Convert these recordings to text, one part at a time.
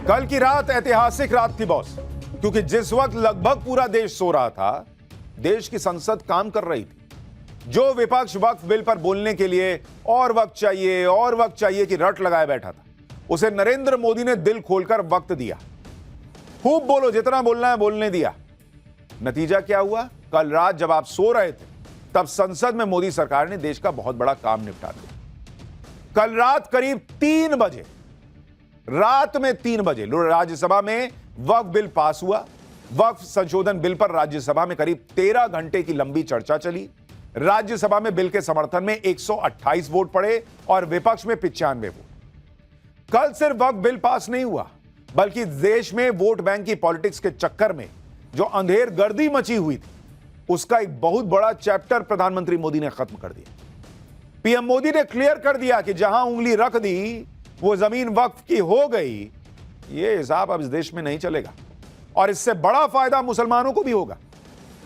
कल की रात ऐतिहासिक रात थी बॉस, क्योंकि जिस वक्त लगभग पूरा देश सो रहा था, देश की संसद काम कर रही थी। जो विपक्ष वक्फ बिल पर बोलने के लिए और वक्त चाहिए कि रट लगाए बैठा था, उसे नरेंद्र मोदी ने दिल खोलकर वक्त दिया। खूब बोलो, जितना बोलना है बोलने दिया। नतीजा क्या हुआ? कल रात जब आप सो रहे थे, तब संसद में मोदी सरकार ने देश का बहुत बड़ा काम निपटा दिया। कल रात करीब 3 बजे, रात में 3 बजे राज्यसभा में वक्फ बिल पास हुआ। वक्फ संशोधन बिल पर राज्यसभा में करीब 13 घंटे की लंबी चर्चा चली। राज्यसभा में बिल के समर्थन में 128 वोट पड़े और विपक्ष में 95 वोट। कल सिर्फ वक्फ बिल पास नहीं हुआ, बल्कि देश में वोट बैंक की पॉलिटिक्स के चक्कर में जो अंधेर गर्दी मची हुई थी, उसका एक बहुत बड़ा चैप्टर प्रधानमंत्री मोदी ने खत्म कर दिया। पीएम मोदी ने क्लियर कर दिया कि जहां उंगली रख दी वो जमीन वक्फ की हो गई। ये हिसाब अब इस देश में नहीं चलेगा और इससे बड़ा फायदा मुसलमानों को भी होगा,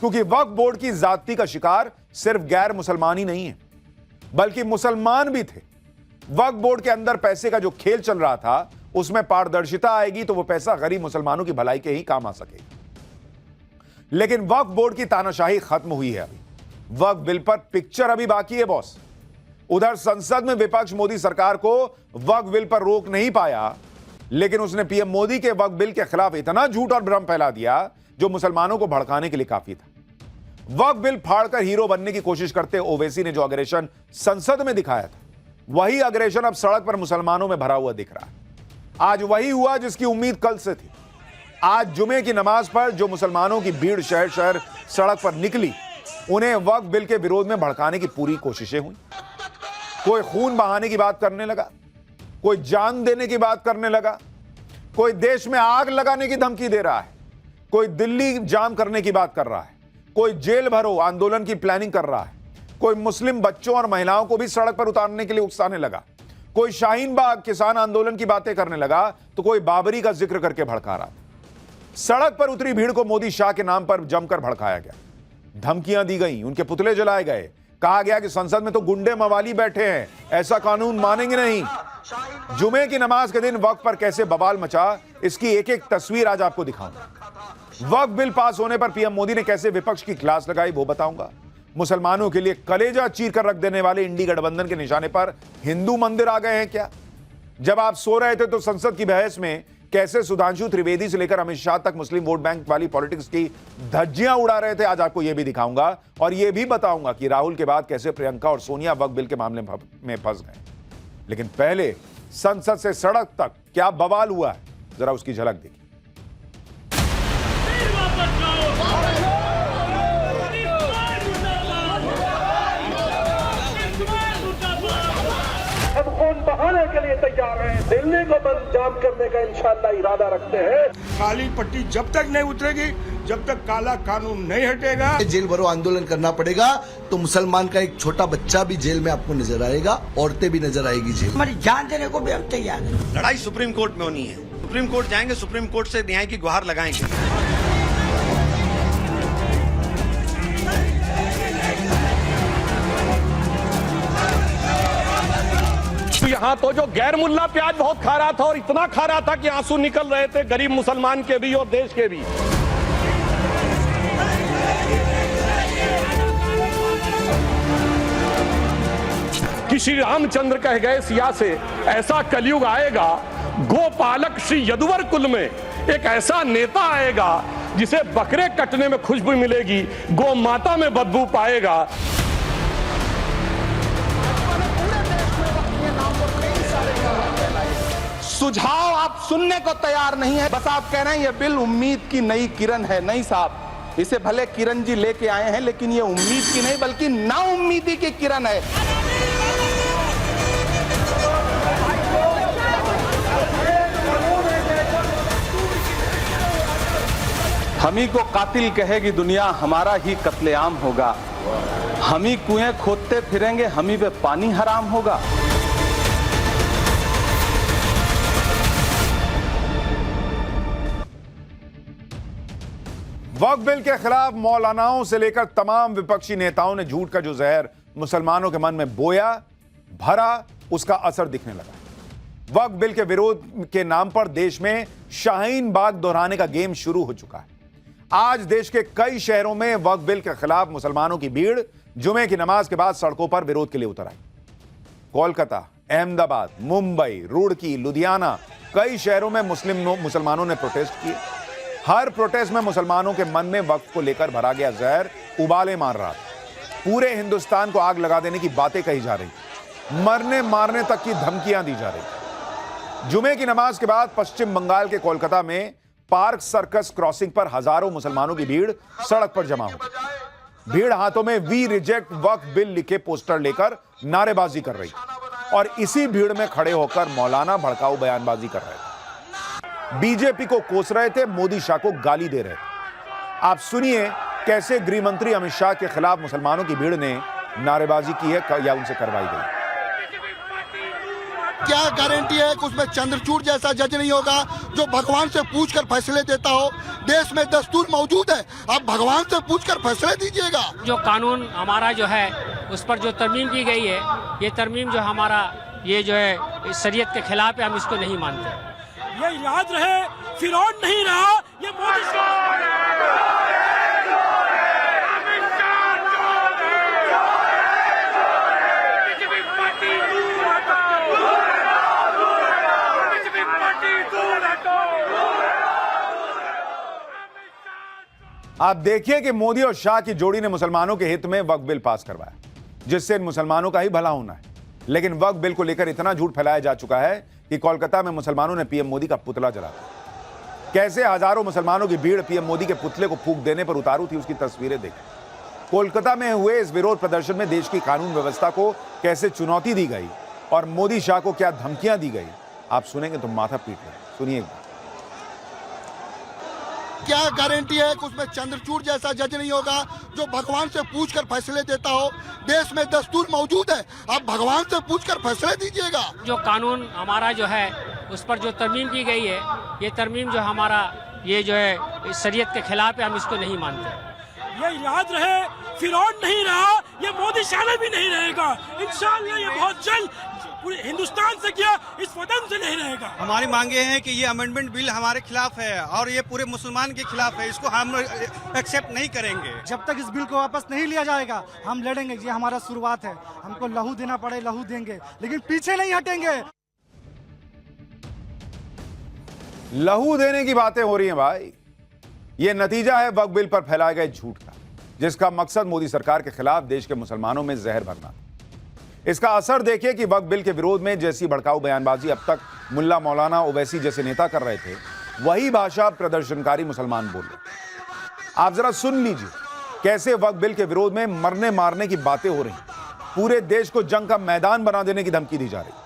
क्योंकि वक्फ बोर्ड की ज्यादती का शिकार सिर्फ गैर मुसलमान ही नहीं है, बल्कि मुसलमान भी थे। वक्फ बोर्ड के अंदर पैसे का जो खेल चल रहा था, उसमें पारदर्शिता आएगी तो वो पैसा गरीब मुसलमानों की भलाई के ही काम आ सकेगा। लेकिन वक्फ बोर्ड की तानाशाही खत्म हुई है। अभी वक्फ बिल पर पिक्चर अभी बाकी है बॉस। उधर संसद में विपक्ष मोदी सरकार को वक्फ बिल पर रोक नहीं पाया, लेकिन उसने पीएम मोदी के वक्फ बिल के खिलाफ इतना झूठ और भ्रम फैला दिया जो मुसलमानों को भड़काने के लिए काफी था। वक्फ बिल फाड़कर हीरो बनने की कोशिश करते ओवैसी ने जो अग्रेशन संसद में दिखाया था, वही अग्रेशन अब सड़क पर मुसलमानों में भरा हुआ दिख रहा है। आज वही हुआ जिसकी उम्मीद कल से थी। आज जुमे की नमाज पर जो मुसलमानों की भीड़ शहर शहर सड़क पर निकली, उन्हें वक्फ बिल के विरोध में भड़काने की पूरी कोशिशें हुई। कोई खून बहाने की बात करने लगा, कोई जान देने की बात करने लगा, कोई देश में आग लगाने की धमकी दे रहा है, कोई दिल्ली जाम करने की बात कर रहा है, कोई जेल भरो आंदोलन की प्लानिंग कर रहा है, कोई मुस्लिम बच्चों और महिलाओं को भी सड़क पर उतारने के लिए उकसाने लगा, कोई शाहीन बाग किसान आंदोलन की बातें करने लगा, तो कोई बाबरी का जिक्र करके भड़का रहा था। सड़क पर उतरी भीड़ को मोदी शाह के नाम पर जमकर भड़काया गया, धमकियां दी गई, उनके पुतले जलाए गए, कहा गया कि संसद में तो गुंडे मवाली बैठे हैं, ऐसा कानून मानेंगे नहीं। जुमे की नमाज के दिन वक्फ पर कैसे बवाल मचा, इसकी एक एक तस्वीर आज आपको दिखाऊंगा। वक्फ बिल पास होने पर पीएम मोदी ने कैसे विपक्ष की क्लास लगाई, वो बताऊंगा। मुसलमानों के लिए कलेजा चीर कर रख देने वाले इंडी गठबंधन के निशाने पर हिंदू मंदिर आ गए हैं क्या? जब आप सो रहे थे तो संसद की बहस में कैसे सुधांशु त्रिवेदी से लेकर अमित शाह तक मुस्लिम वोट बैंक वाली पॉलिटिक्स की धज्जियां उड़ा रहे थे, आज आपको यह भी दिखाऊंगा। और यह भी बताऊंगा कि राहुल के बाद कैसे प्रियंका और सोनिया वक्फ बिल के मामले में फंस गए। लेकिन पहले संसद से सड़क तक क्या बवाल हुआ है, जरा उसकी झलक देखिए। हम खून बहाने के लिए तैयार हैं, दिल्ली को बंद जाम करने का इंशाअल्लाह इरादा रखते हैं। काली पट्टी जब तक नहीं उतरेगी, जब तक काला कानून नहीं हटेगा, जेल भरो आंदोलन करना पड़ेगा। तो मुसलमान का एक छोटा बच्चा भी जेल में आपको नजर आएगा, औरतें भी नजर आएगी जेल। हमारी जान देने को भी हम तैयार हैं। लड़ाई सुप्रीम कोर्ट में होनी है। सुप्रीम कोर्ट जाएंगे, सुप्रीम कोर्ट से न्याय की गुहार लगाएंगे। यहाँ तो जो गैर मुल्ला प्याज बहुत खा रहा था और इतना खा रहा था कि आंसू निकल रहे थे गरीब मुसलमान के भी और देश के भी। कि श्री रामचंद्र कह गए सिया से ऐसा कलयुग आएगा, गोपालक श्री यदुवर कुल में एक ऐसा नेता आएगा जिसे बकरे कटने में खुशबू मिलेगी, गौ माता में बदबू पाएगा। सुझाव आप सुनने को तैयार नहीं है, बस आप कह रहे हैं ये बिल उम्मीद की नई किरण है। नहीं साहब, इसे भले किरण जी लेके आए हैं, लेकिन ये उम्मीद की नहीं बल्कि नाउम्मीदी की किरण है। हम ही को कातिल कहेगी दुनिया, हमारा ही कत्लेआम होगा। हम ही कुएं खोदते फिरेंगे, हम ही पे पानी हराम होगा। वक्फ बिल के खिलाफ मौलानाओं से लेकर तमाम विपक्षी नेताओं ने झूठ का जो जहर मुसलमानों के मन में बोया, भरा, उसका असर दिखने लगा। वक्फ बिल के विरोध के नाम पर देश में शाहीन बाग दोहराने का गेम शुरू हो चुका है। आज देश के कई शहरों में वक्फ बिल के खिलाफ मुसलमानों की भीड़ जुमे की नमाज के बाद सड़कों पर विरोध के लिए उतर आई। कोलकाता, अहमदाबाद, मुंबई, रुड़की, लुधियाना, कई शहरों में मुसलमानों ने प्रोटेस्ट किए। हर प्रोटेस्ट में मुसलमानों के मन में वक्फ को लेकर भरा गया जहर उबाले मार रहा था। पूरे हिंदुस्तान को आग लगा देने की बातें कही जा रही, मरने मारने तक की धमकियां दी जा रही। जुमे की नमाज के बाद पश्चिम बंगाल के कोलकाता में पार्क सर्कस क्रॉसिंग पर हजारों मुसलमानों की भीड़ सड़क पर जमा हो गई। भीड़ हाथों में वी रिजेक्ट वक्फ बिल लिखे पोस्टर लेकर नारेबाजी कर रही और इसी भीड़ में खड़े होकर मौलाना भड़काऊ बयानबाजी कर रहे थे। बीजेपी को कोस रहे थे, मोदी शाह को गाली दे रहे थे। आप सुनिए कैसे गृह मंत्री अमित शाह के खिलाफ मुसलमानों की भीड़ ने नारेबाजी की है या उनसे करवाई गई। क्या गारंटी है कि उसमें चंद्रचूड़ जैसा जज नहीं होगा जो भगवान से पूछकर फैसले देता हो? देश में दस्तूर मौजूद है, आप भगवान से पूछकर फैसले दीजिएगा। जो कानून हमारा जो है उस पर जो तरमीम की गई है, ये तरमीम जो हमारा ये जो है शरीयत के खिलाफ है, हम इसको नहीं मानते। ये याद रहे, फिरौन नहीं रहा ये मोदी। आप देखिए कि मोदी और शाह की जोड़ी ने मुसलमानों के हित में वक्फ बिल पास करवाया, जिससे इन मुसलमानों का ही भला होना है। लेकिन वक्फ बिल को लेकर इतना झूठ फैलाया जा चुका है कि कोलकाता में मुसलमानों ने पीएम मोदी का पुतला जलाया। कैसे हजारों मुसलमानों की भीड़ पीएम मोदी के पुतले को फूंक देने पर उतारू थी, उसकी तस्वीरें देखें। कोलकाता में हुए इस विरोध प्रदर्शन में देश की कानून व्यवस्था को कैसे चुनौती दी गई और मोदी शाह को क्या धमकियां दी गई, आप सुनेंगे तो माथा पीट लें। सुनिए। क्या गारंटी है कि उसमें चंद्रचूड़ जैसा जज नहीं होगा जो भगवान से पूछकर फैसले देता हो? देश में दस्तूर मौजूद है, आप भगवान से पूछकर फैसले दीजिएगा। जो कानून हमारा जो है उस पर जो तरमीम की गई है, ये तरमीम जो हमारा ये जो है शरीयत के खिलाफ है, हम इसको नहीं मानते। ये याद रहे, फिरौन नहीं रहा ये मोदी शाह भी नहीं रहेगा। इंशाअल्लाह ये बहुत जल्द पूरे हिंदुस्तान से किया, इस वतन से नहीं रहेगा। हमारी मांगे हैं कि ये अमेंडमेंट बिल हमारे खिलाफ है और ये पूरे मुसलमान के खिलाफ है, इसको हम एक्सेप्ट नहीं करेंगे। जब तक इस बिल को वापस नहीं लिया जाएगा हम लड़ेंगे। ये हमारा शुरुआत है, हमको लहू देना पड़े लहू देंगे, लेकिन पीछे नहीं हटेंगे। लहू देने की बातें हो रही हैं भाई, ये नतीजा है वक्फ बिल पर फैलाए गए झूठ का, जिसका मकसद मोदी सरकार के खिलाफ देश के मुसलमानों में जहर भरना। इसका असर देखिए कि वक्फ बिल के विरोध में जैसी भड़काऊ बयानबाजी अब तक मुल्ला मौलाना ओवैसी जैसे नेता कर रहे थे, वही भाषा प्रदर्शनकारी मुसलमान बोल रहे। आप जरा सुन लीजिए कैसे वक्फ बिल के विरोध में मरने मारने की बातें हो रही, पूरे देश को जंग का मैदान बना देने की धमकी दी जा रही।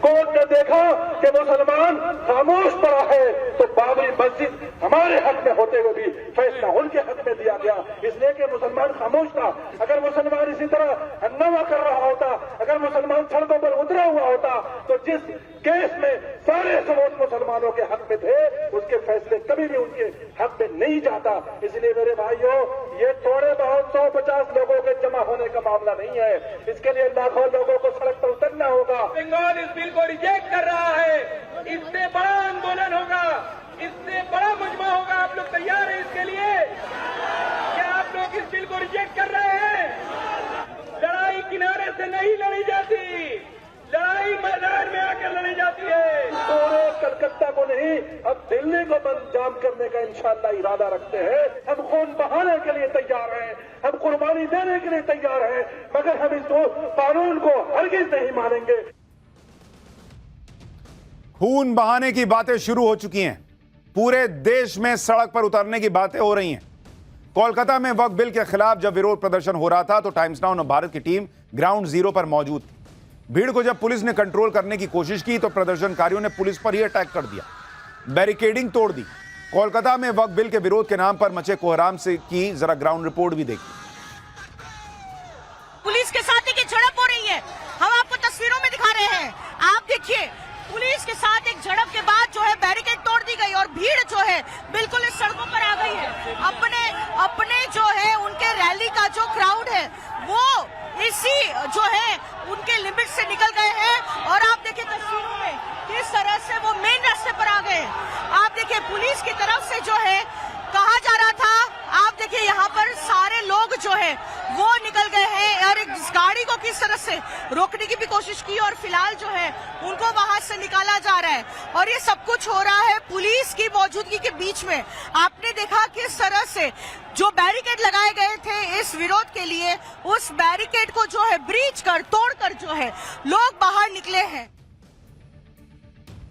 कोर्ट ने देखा कि मुसलमान खामोश पड़ा है, तो बाबरी मस्जिद हमारे हक में होते हुए भी फैसला उनके हक में दिया गया, इसलिए कि मुसलमान खामोश था। अगर मुसलमान इसी तरह हंगामा कर रहा होता, अगर मुसलमान सड़कों पर उतरा हुआ होता, तो जिस केस में सारे सबूत मुसलमानों के हक में थे, उसके फैसले कभी भी उनके हक में नहीं जाता। इसलिए मेरे भाइयों, ये थोड़े बहुत 150 लोगों के जमा होने का मामला नहीं है, इसके लिए लाखों लोगों को सड़क पर उतरना होगा। बंगाल इस बिल को रिजेक्ट कर रहा है, इससे बड़ा आंदोलन होगा, इससे बड़ा मुजमा होगा। आप लोग तैयार हैं इसके लिए? क्या आप लोग इस बिल को रिजेक्ट कर रहे हैं? लड़ाई किनारे से नहीं लड़ी जाती, लड़ाई मैदान में आकर लड़ी जाती है। पूरे कलकत्ता को नहीं, अब दिल्ली को बंद जाम करने का इंशाअल्लाह इरादा रखते हैं। हम खून बहाने के लिए तैयार हैं, हम कुर्बानी देने के लिए तैयार हैं, मगर हम इस कानून को हरगिज नहीं मानेंगे। खून बहाने की बातें शुरू हो चुकी हैं, पूरे देश में सड़क पर उतरने की बातें हो रही हैं। कोलकाता में वक्फ बिल के खिलाफ जब विरोध प्रदर्शन हो रहा था तो टाइम्स नाउ भारत की टीम ग्राउंड जीरो पर मौजूद थी। भीड़ को जब पुलिस ने कंट्रोल करने की कोशिश की तो प्रदर्शनकारियों ने पुलिस पर ही अटैक कर दिया, बैरिकेडिंग तोड़ दी। कोलकाता में वक्फ बिल के विरोध के नाम पर मचे कोहराम से की जरा ग्राउंड रिपोर्ट भी देखिए। पुलिस के साथ एक झड़प हो रही है, हम आपको तस्वीरों में दिखा रहे हैं। आप देखिए, पुलिस के साथ एक झड़प के बाद जो है बैरिकेड तोड़ दी गई और भीड़ जो है बिल्कुल इस सड़कों पर आ गई है। अपने जो है उनके रैली का जो क्राउड है वो इसी जो है उनके लिमिट से निकल गए हैं और आप वो निकल गए हैं और इस गाड़ी को किस तरह से रोकने की भी कोशिश की और फिलहाल जो है उनको वहां से निकाला जा रहा है। और ये सब कुछ हो रहा है पुलिस की मौजूदगी के बीच में। आपने देखा किस तरह से जो बैरिकेड लगाए गए थे इस विरोध के लिए, उस बैरिकेड को जो है ब्रीच कर, तोड़कर जो है लोग बाहर निकले हैं।